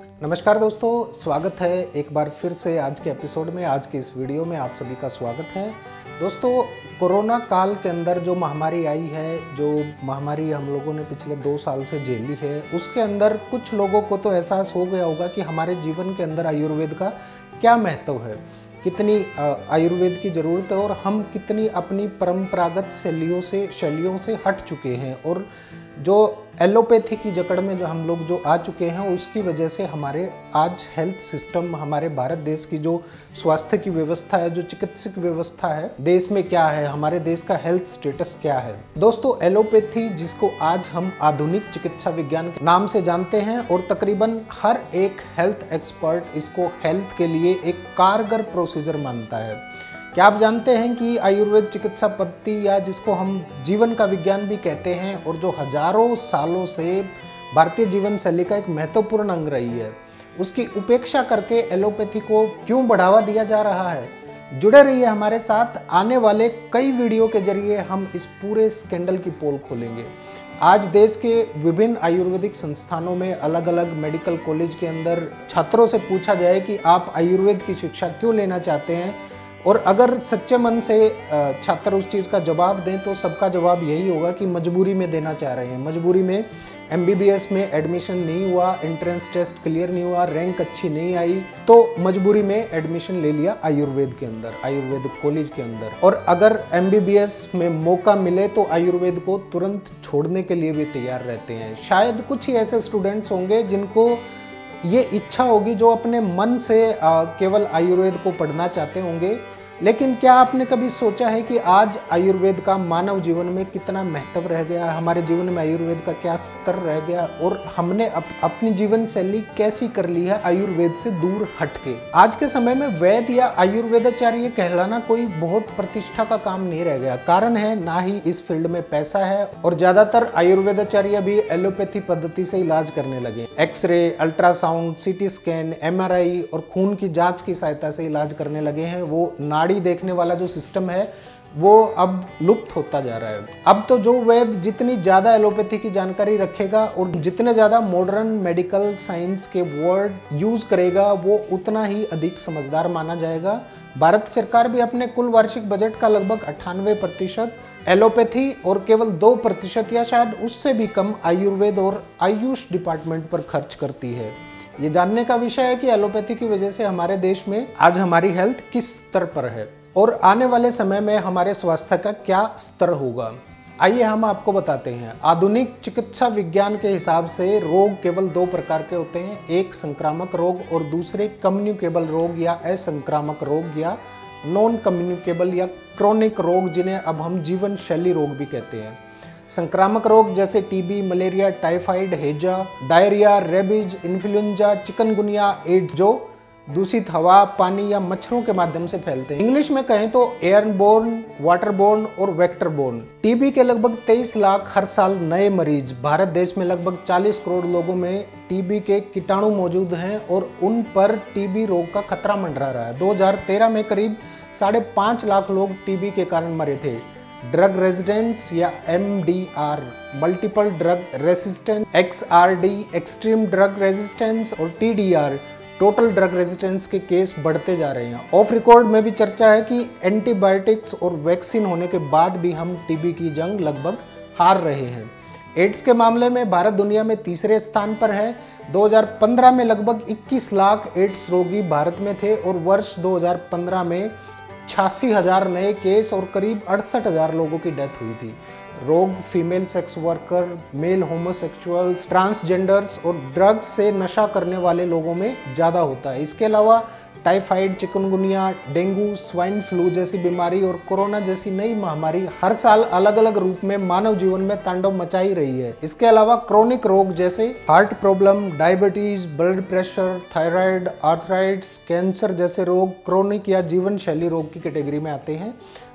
नमस्कार दोस्तों, स्वागत है एक बार फिर से आज के एपिसोड में। आज के इस वीडियो में आप सभी का स्वागत है। दोस्तों, कोरोना काल के अंदर जो महामारी आई है, जो महामारी हम लोगों ने पिछले 2 साल से झेली है, उसके अंदर कुछ लोगों को तो एहसास हो गया होगा कि हमारे जीवन के अंदर आयुर्वेद का क्या महत्व है, कितनी आयुर्वेद की ज़रूरत है और हम कितनी अपनी परंपरागत शैलियों से हट चुके हैं और जो एलोपैथी की जकड़ में जो हम लोग आ चुके हैं, उसकी वजह से हमारे आज हेल्थ सिस्टम, हमारे भारत देश की जो स्वास्थ्य की व्यवस्था है, जो चिकित्सक व्यवस्था है देश में, क्या है, हमारे देश का हेल्थ स्टेटस क्या है। दोस्तों, एलोपैथी, जिसको आज हम आधुनिक चिकित्सा विज्ञान के नाम से जानते हैं, और तकरीबन हर एक हेल्थ एक्सपर्ट इसको हेल्थ के लिए एक कारगर प्रोसीजर मानता है। क्या आप जानते हैं कि आयुर्वेद चिकित्सा पद्धति, या जिसको हम जीवन का विज्ञान भी कहते हैं, और जो हजारों सालों से भारतीय जीवन शैली का एक महत्वपूर्ण अंग रही है, उसकी उपेक्षा करके एलोपैथी को क्यों बढ़ावा दिया जा रहा है? जुड़े रहिए हमारे साथ। आने वाले कई वीडियो के जरिए हम इस पूरे स्कैंडल की पोल खोलेंगे। आज देश के विभिन्न आयुर्वेदिक संस्थानों में, अलग अलग मेडिकल कॉलेज के अंदर छात्रों से पूछा जाए कि आप आयुर्वेद की शिक्षा क्यों लेना चाहते हैं, और अगर सच्चे मन से छात्र उस चीज़ का जवाब दें तो सबका जवाब यही होगा कि मजबूरी में देना चाह रहे हैं। मजबूरी में MBBS में एडमिशन नहीं हुआ, एंट्रेंस टेस्ट क्लियर नहीं हुआ, रैंक अच्छी नहीं आई, तो मजबूरी में एडमिशन ले लिया आयुर्वेद के अंदर, आयुर्वेदिक कॉलेज के अंदर। और अगर MBBS में मौका मिले तो आयुर्वेद को तुरंत छोड़ने के लिए भी तैयार रहते हैं। शायद कुछ ही ऐसे स्टूडेंट्स होंगे जिनको ये इच्छा होगी, जो अपने मन से केवल आयुर्वेद को पढ़ना चाहते होंगे। लेकिन क्या आपने कभी सोचा है कि आज आयुर्वेद का मानव जीवन में कितना महत्व रह गया, हमारे जीवन में आयुर्वेद का क्या स्तर रह गया, और हमने अपनी जीवन शैली कैसी कर ली है आयुर्वेद से दूर हटके। आज के समय में वैद्य या आयुर्वेदाचार्य कहलाना कोई बहुत प्रतिष्ठा का काम नहीं रह गया। कारण है, ना ही इस फील्ड में पैसा है, और ज्यादातर आयुर्वेदाचार्य भी एलोपैथी पद्धति से इलाज करने लगे। X-ray, ultrasound, CT scan, MRI और खून की जांच की सहायता से इलाज करने लगे हैं। वो नाड़ी देखने वाला जो सिस्टम है वो अब लुप्त होता जा रहा है। अब तो जो वैद्य जितनी ज़्यादा एलोपैथी की जानकारी रखेगा और जितने ज़्यादा मॉडर्न मेडिकल साइंस के वर्ड यूज़ करेगा, वो उतना ही अधिक समझदार माना जाएगा। भारत सरकार भी अपने कुल वार्षिक बजट का लगभग 98% एलोपैथी और केवल 2% या शायद उससे भी कम आयुर्वेद और आयुष डिपार्टमेंट पर खर्च करती है। ये जानने का विषय है कि एलोपैथी की वजह से हमारे देश में आज हमारी हेल्थ किस स्तर पर है और आने वाले समय में हमारे स्वास्थ्य का क्या स्तर होगा। आइए हम आपको बताते हैं। आधुनिक चिकित्सा विज्ञान के हिसाब से रोग केवल 2 प्रकार के होते हैं, एक संक्रामक रोग और दूसरे कम्युनिकेबल रोग या असंक्रामक रोग या नॉन कम्युनिकेबल या क्रोनिक रोग, जिन्हें अब हम जीवन शैली रोग भी कहते हैं। संक्रामक रोग जैसे TB, मलेरिया, टाइफाइड, हैजा, diarrhoea, rabies, influenza, chikungunya, AIDS, जो दूषित हवा, पानी या मच्छरों के माध्यम से फैलते हैं। इंग्लिश में कहें तो एयरबोर्न, वाटरबोर्न और वेक्टरबोर्न। TB के लगभग 23 लाख हर साल नए मरीज, भारत देश में लगभग 40 करोड़ लोगों में TB के कीटाणु मौजूद हैं और उन पर TB रोग का खतरा मंडरा रहा है। 2013 में करीब 5.5 लाख लोग TB के कारण मरे थे। ड्रग रेजिडेंस या MDR, multiple drug resistance, XRD, extreme drug resistance, और TDR, टोटल ड्रग रेजिस्टेंस के केस बढ़ते जा रहे हैं। ऑफ रिकॉर्ड में भी चर्चा है कि एंटीबायोटिक्स और वैक्सीन होने के बाद भी हम TB की जंग लगभग हार रहे हैं। एड्स के मामले में भारत दुनिया में तीसरे स्थान पर है। 2015 में लगभग 21 लाख एड्स रोगी भारत में थे और वर्ष 2015 में 86,000 नए केस और करीब 68,000 लोगों की डेथ हुई थी। रोग female sex worker, male homosexuals, transgenders और ड्रग्स से नशा करने वाले लोगों में ज़्यादा होता है। इसके अलावा typhoid, chikungunya, dengue, swine flu जैसी बीमारी और कोरोना जैसी नई महामारी हर साल अलग अलग रूप में मानव जीवन में तांडव मचा ही रही है। इसके अलावा क्रोनिक रोग जैसे heart problem, diabetes, blood pressure, thyroid, arthritis, cancer जैसे रोग क्रोनिक या जीवन शैली रोग की कैटेगरी में आते हैं।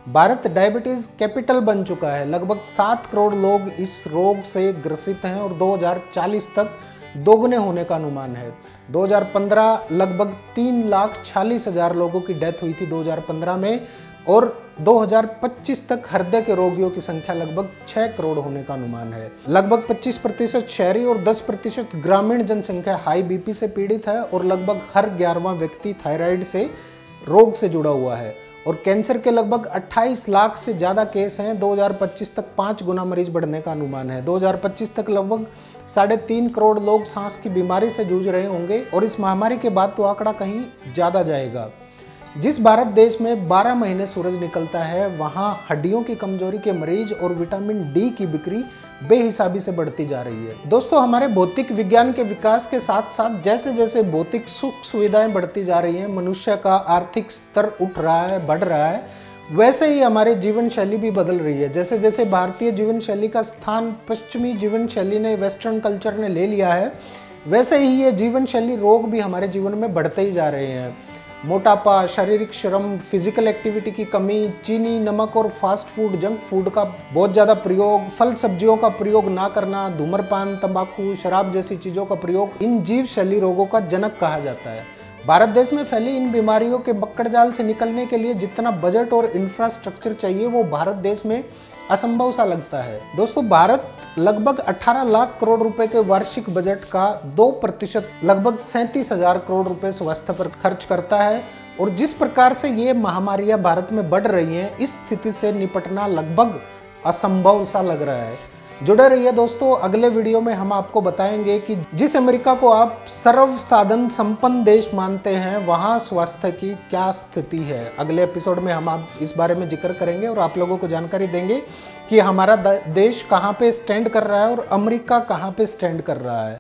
भारत डायबिटीज कैपिटल बन चुका है। लगभग 7 करोड़ लोग इस रोग से ग्रसित हैं और 2040 तक दोगुने होने का अनुमान है। 2015 लगभग 3,46,000 लोगों की डेथ हुई थी 2015 में, और 2025 तक हृदय के रोगियों की संख्या लगभग 6 करोड़ होने का अनुमान है। लगभग 25% शहरी और 10% ग्रामीण जनसंख्या हाई बीपी से पीड़ित है और लगभग हर 11वां व्यक्ति थायराइड से रोग से जुड़ा हुआ है। और कैंसर के लगभग 28 लाख से ज़्यादा केस हैं। 2025 तक 5 गुना मरीज बढ़ने का अनुमान है। 2025 तक लगभग 3.5 करोड़ लोग सांस की बीमारी से जूझ रहे होंगे और इस महामारी के बाद तो आंकड़ा कहीं ज़्यादा जाएगा। जिस भारत देश में 12 महीने सूरज निकलता है, वहाँ हड्डियों की कमजोरी के मरीज और विटामिन डी की बिक्री बेहिसाबी से बढ़ती जा रही है। दोस्तों, हमारे भौतिक विज्ञान के विकास के साथ साथ जैसे जैसे भौतिक सुख सुविधाएं बढ़ती जा रही हैं, मनुष्य का आर्थिक स्तर उठ रहा है, बढ़ रहा है, वैसे ही हमारी जीवन शैली भी बदल रही है। जैसे जैसे भारतीय जीवन शैली का स्थान पश्चिमी जीवन शैली ने, वेस्टर्न कल्चर ने ले लिया है, वैसे ही ये जीवन शैली रोग भी हमारे जीवन में बढ़ते ही जा रहे हैं। मोटापा, शारीरिक श्रम, फिजिकल एक्टिविटी की कमी, चीनी, नमक और फास्ट फूड, जंक फूड का बहुत ज़्यादा प्रयोग, फल सब्जियों का प्रयोग ना करना, धूम्रपान, तंबाकू, शराब जैसी चीज़ों का प्रयोग इन जीव शैली रोगों का जनक कहा जाता है। भारत देश में फैली इन बीमारियों के बक्कड़जाल से निकलने के लिए जितना बजट और इंफ्रास्ट्रक्चर चाहिए वो भारत देश में असंभव सा लगता है। दोस्तों, भारत लगभग 18 लाख करोड़ रुपए के वार्षिक बजट का 2% लगभग 37,000 करोड़ रुपए स्वास्थ्य पर खर्च करता है। और जिस प्रकार से ये महामारियां भारत में बढ़ रही हैं, इस स्थिति से निपटना लगभग असंभव सा लग रहा है। जुड़े रहिए दोस्तों, अगले वीडियो में हम आपको बताएंगे कि जिस अमेरिका को आप सर्व साधन संपन्न देश मानते हैं, वहाँ स्वास्थ्य की क्या स्थिति है। अगले एपिसोड में हम आप इस बारे में जिक्र करेंगे और आप लोगों को जानकारी देंगे कि हमारा देश कहाँ पे स्टैंड कर रहा है और अमेरिका कहाँ पे स्टैंड कर रहा है।